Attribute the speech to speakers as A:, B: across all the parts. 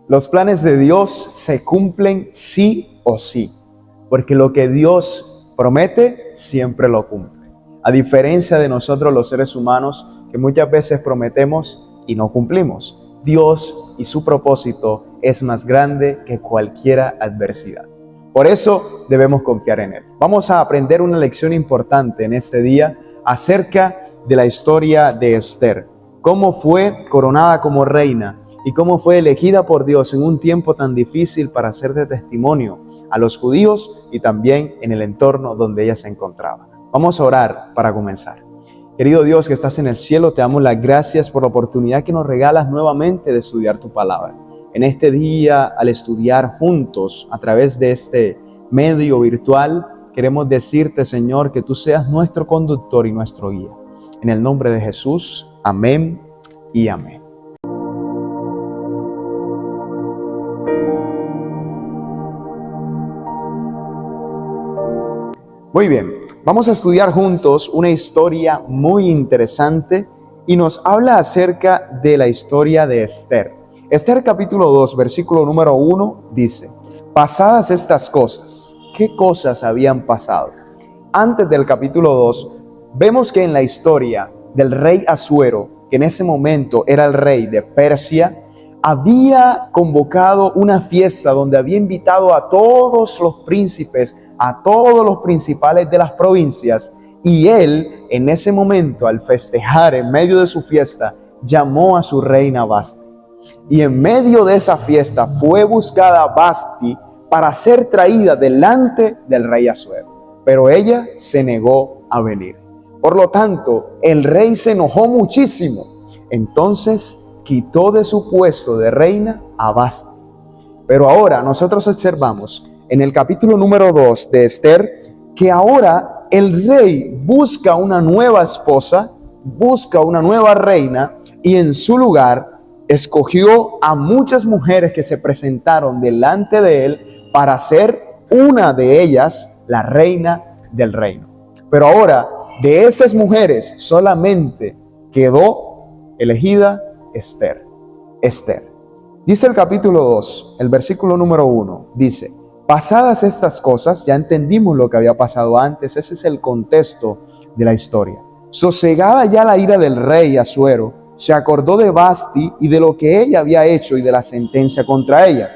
A: Los planes de Dios se cumplen sí o sí, porque lo que Dios promete siempre lo cumple. A diferencia de nosotros los seres humanos, que muchas veces prometemos y no cumplimos, Dios y su propósito es más grande que cualquier adversidad. Por eso debemos confiar en Él. Vamos a aprender una lección importante en este día acerca de la historia de Esther. Cómo fue coronada como reina y cómo fue elegida por Dios en un tiempo tan difícil para ser de testimonio a los judíos y también en el entorno donde ella se encontraba. Vamos a orar para comenzar. Querido Dios que estás en el cielo, te damos las gracias por la oportunidad que nos regalas nuevamente de estudiar tu palabra. En este día, al estudiar juntos a través de este medio virtual, queremos decirte, Señor, que tú seas nuestro conductor y nuestro guía. En el nombre de Jesús, amén y amén. Muy bien, vamos a estudiar juntos una historia muy interesante y nos habla acerca de la historia de Esther. Esther capítulo 2, versículo número 1 dice: pasadas estas cosas, ¿qué cosas habían pasado? Antes del capítulo 2, vemos que en la historia del rey Asuero, que en ese momento era el rey de Persia, había convocado una fiesta donde había invitado a todos los príncipes, a todos los principales de las provincias, y él en ese momento, al festejar en medio de su fiesta, llamó a su reina Vasti. Y en medio de esa fiesta fue buscada Vasti para ser traída delante del rey Asuero, pero ella se negó a venir. Por lo tanto, el rey se enojó muchísimo. Entonces quitó de su puesto de reina a Vasti. Pero ahora nosotros observamos en el capítulo número 2 de Esther que ahora el rey busca una nueva esposa, busca una nueva reina, y en su lugar escogió a muchas mujeres que se presentaron delante de él para ser una de ellas la reina del reino. Pero ahora de esas mujeres solamente quedó elegida Esther. Dice el capítulo 2, el versículo número 1, dice: pasadas estas cosas, ya entendimos lo que había pasado antes, ese es el contexto de la historia. Sosegada ya la ira del rey Asuero, se acordó de Vasti y de lo que ella había hecho y de la sentencia contra ella.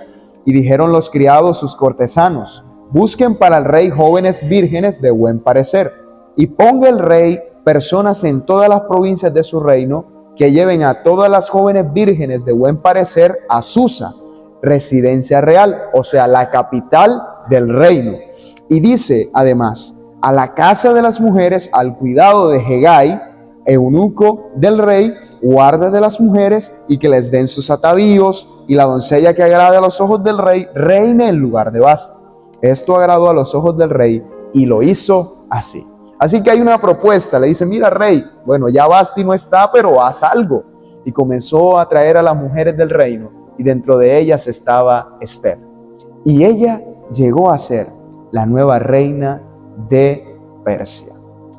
A: Y dijeron los criados sus cortesanos: busquen para el rey jóvenes vírgenes de buen parecer, y ponga el rey personas en todas las provincias de su reino, que lleven a todas las jóvenes vírgenes de buen parecer a Susa, residencia real, o sea, la capital del reino. Y dice además: a la casa de las mujeres, al cuidado de Hegai, eunuco del rey, guarda de las mujeres, y que les den sus atavíos, y la doncella que agrade a los ojos del rey reine en lugar de Vasti. Esto agradó a los ojos del rey y lo hizo así. Así que hay una propuesta, le dice: mira, rey, bueno, ya Vasti no está, pero haz algo. Y comenzó a traer a las mujeres del reino, y dentro de ellas estaba Esther. Y ella llegó a ser la nueva reina de Persia.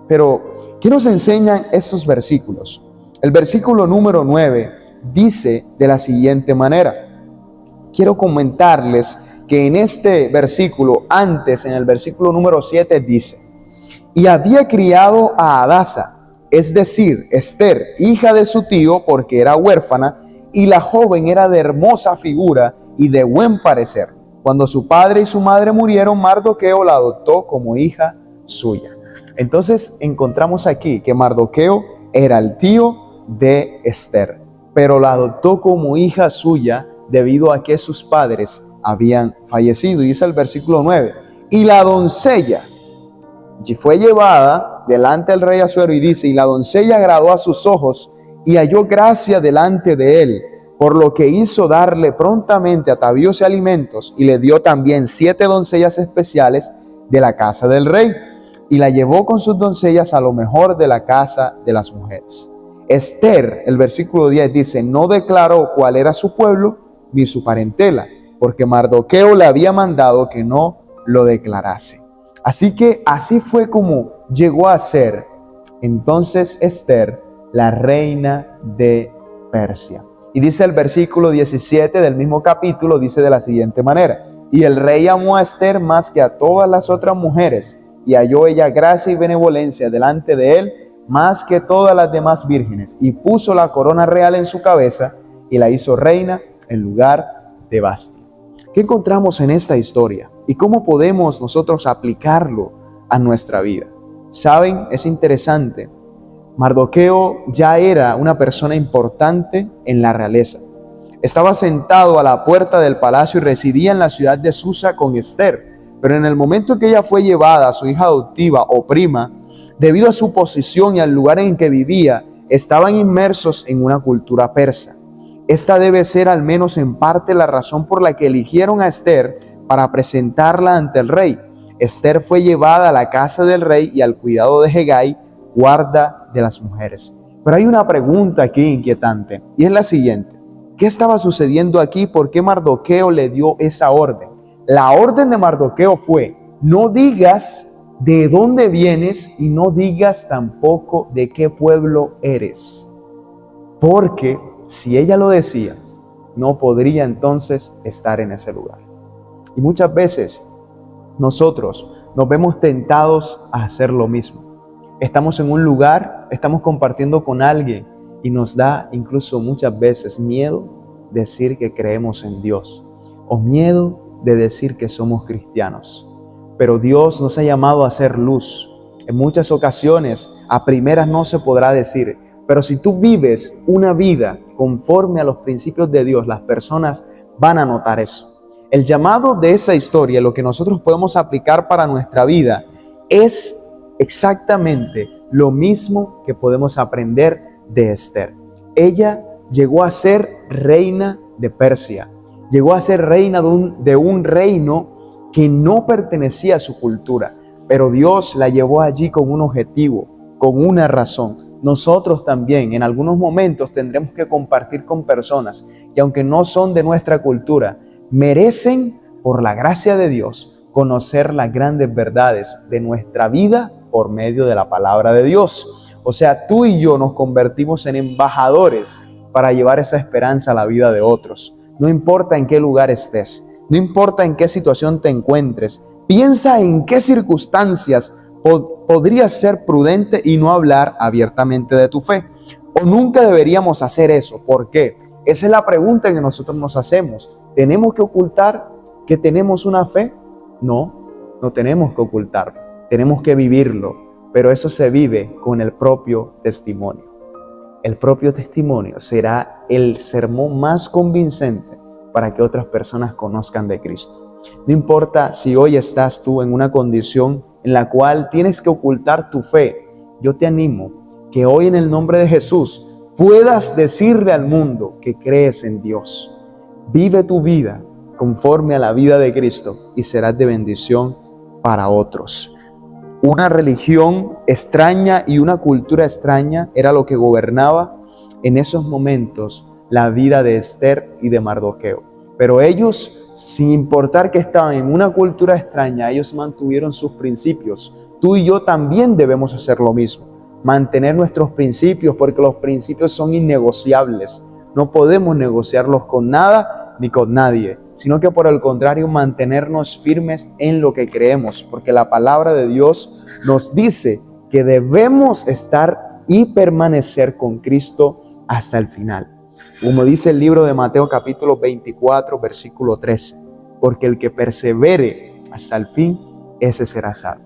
A: Pero, ¿qué nos enseñan estos versículos? El versículo número 9 dice de la siguiente manera. Quiero comentarles que en este versículo, antes en el versículo número 7 dice: y había criado a Hadasa, es decir, Esther, hija de su tío, porque era huérfana, y la joven era de hermosa figura y de buen parecer. Cuando su padre y su madre murieron, Mardoqueo la adoptó como hija suya. Entonces encontramos aquí que Mardoqueo era el tío de Esther, pero la adoptó como hija suya debido a que sus padres habían fallecido. Y dice el versículo 9, y la doncella y fue llevada delante del rey Asuero, y dice: y la doncella agradó a sus ojos y halló gracia delante de él, por lo que hizo darle prontamente atavíos y alimentos, y le dio también 7 doncellas especiales de la casa del rey, y la llevó con sus doncellas a lo mejor de la casa de las mujeres. Esther, el versículo 10 dice: no declaró cuál era su pueblo ni su parentela, porque Mardoqueo le había mandado que no lo declarase. Así que así fue como llegó a ser entonces Esther la reina de Persia. Y dice el versículo 17 del mismo capítulo, dice de la siguiente manera: y el rey amó a Ester más que a todas las otras mujeres, y halló ella gracia y benevolencia delante de él más que todas las demás vírgenes, y puso la corona real en su cabeza y la hizo reina en lugar de Vasti. ¿Qué encontramos en esta historia? ¿Y cómo podemos nosotros aplicarlo a nuestra vida? ¿Saben? Es interesante. Mardoqueo ya era una persona importante en la realeza. Estaba sentado a la puerta del palacio y residía en la ciudad de Susa con Ester. Pero en el momento que ella fue llevada a su hija adoptiva o prima, debido a su posición y al lugar en que vivía, estaban inmersos en una cultura persa. Esta debe ser al menos en parte la razón por la que eligieron a Ester para presentarla ante el rey. Ester fue llevada a la casa del rey y al cuidado de Hegai, guarda de las mujeres. Pero hay una pregunta aquí inquietante, y es la siguiente: ¿qué estaba sucediendo aquí? ¿Por qué Mardoqueo le dio esa orden? La orden de Mardoqueo fue: no digas de dónde vienes y no digas tampoco de qué pueblo eres. Porque si ella lo decía, no podría entonces estar en ese lugar. Y muchas veces nosotros nos vemos tentados a hacer lo mismo. Estamos en un lugar, estamos compartiendo con alguien y nos da incluso muchas veces miedo decir que creemos en Dios o miedo de decir que somos cristianos. Pero Dios nos ha llamado a hacer luz. En muchas ocasiones, a primeras no se podrá decir, pero si tú vives una vida conforme a los principios de Dios, las personas van a notar eso. El llamado de esa historia, lo que nosotros podemos aplicar para nuestra vida, es exactamente lo mismo que podemos aprender de Ester. Ella llegó a ser reina de Persia, llegó a ser reina de un reino que no pertenecía a su cultura, pero Dios la llevó allí con un objetivo, con una razón. Nosotros también en algunos momentos tendremos que compartir con personas que, aunque no son de nuestra cultura, merecen, por la gracia de Dios, conocer las grandes verdades de nuestra vida por medio de la palabra de Dios. O sea, tú y yo nos convertimos en embajadores para llevar esa esperanza a la vida de otros. No importa en qué lugar estés, no importa en qué situación te encuentres, piensa en qué circunstancias podrías ser prudente y no hablar abiertamente de tu fe. O nunca deberíamos hacer eso. ¿Por qué? Esa es la pregunta que nosotros nos hacemos. ¿Tenemos que ocultar que tenemos una fe? No, no tenemos que ocultarlo. Tenemos que vivirlo. Pero eso se vive con el propio testimonio. El propio testimonio será el sermón más convincente para que otras personas conozcan de Cristo. No importa si hoy estás tú en una condición en la cual tienes que ocultar tu fe, yo te animo que hoy en el nombre de Jesús puedas decirle al mundo que crees en Dios. Vive tu vida conforme a la vida de Cristo y serás de bendición para otros. Una religión extraña y una cultura extraña era lo que gobernaba en esos momentos la vida de Ester y de Mardoqueo. Pero ellos, sin importar que estaban en una cultura extraña, ellos mantuvieron sus principios. Tú y yo también debemos hacer lo mismo. Mantener nuestros principios, porque los principios son innegociables. No podemos negociarlos con nada ni con nadie, sino que por el contrario mantenernos firmes en lo que creemos, porque la palabra de Dios nos dice que debemos estar y permanecer con Cristo hasta el final. Como dice el libro de Mateo capítulo 24, versículo 13, porque el que persevere hasta el fin, ese será salvo.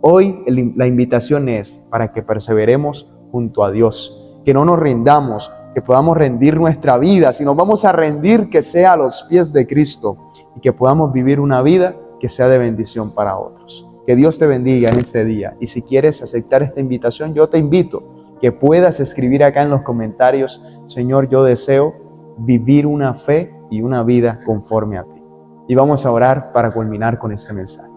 A: Hoy la invitación es para que perseveremos junto a Dios, que no nos rindamos, que podamos rendir nuestra vida. Si nos vamos a rendir, que sea a los pies de Cristo y que podamos vivir una vida que sea de bendición para otros. Que Dios te bendiga en este día. Y si quieres aceptar esta invitación, yo te invito que puedas escribir acá en los comentarios: Señor, yo deseo vivir una fe y una vida conforme a ti. Y vamos a orar para culminar con este mensaje.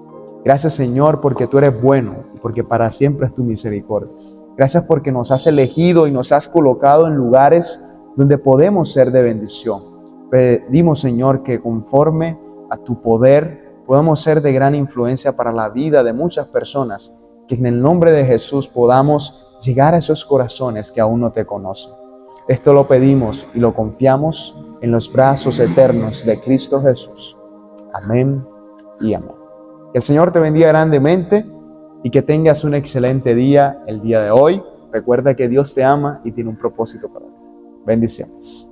A: Gracias, Señor, porque tú eres bueno y porque para siempre es tu misericordia. Gracias porque nos has elegido y nos has colocado en lugares donde podemos ser de bendición. Pedimos, Señor, que conforme a tu poder podamos ser de gran influencia para la vida de muchas personas, que en el nombre de Jesús podamos llegar a esos corazones que aún no te conocen. Esto lo pedimos y lo confiamos en los brazos eternos de Cristo Jesús. Amén y amén. Que el Señor te bendiga grandemente y que tengas un excelente día el día de hoy. Recuerda que Dios te ama y tiene un propósito para ti. Bendiciones.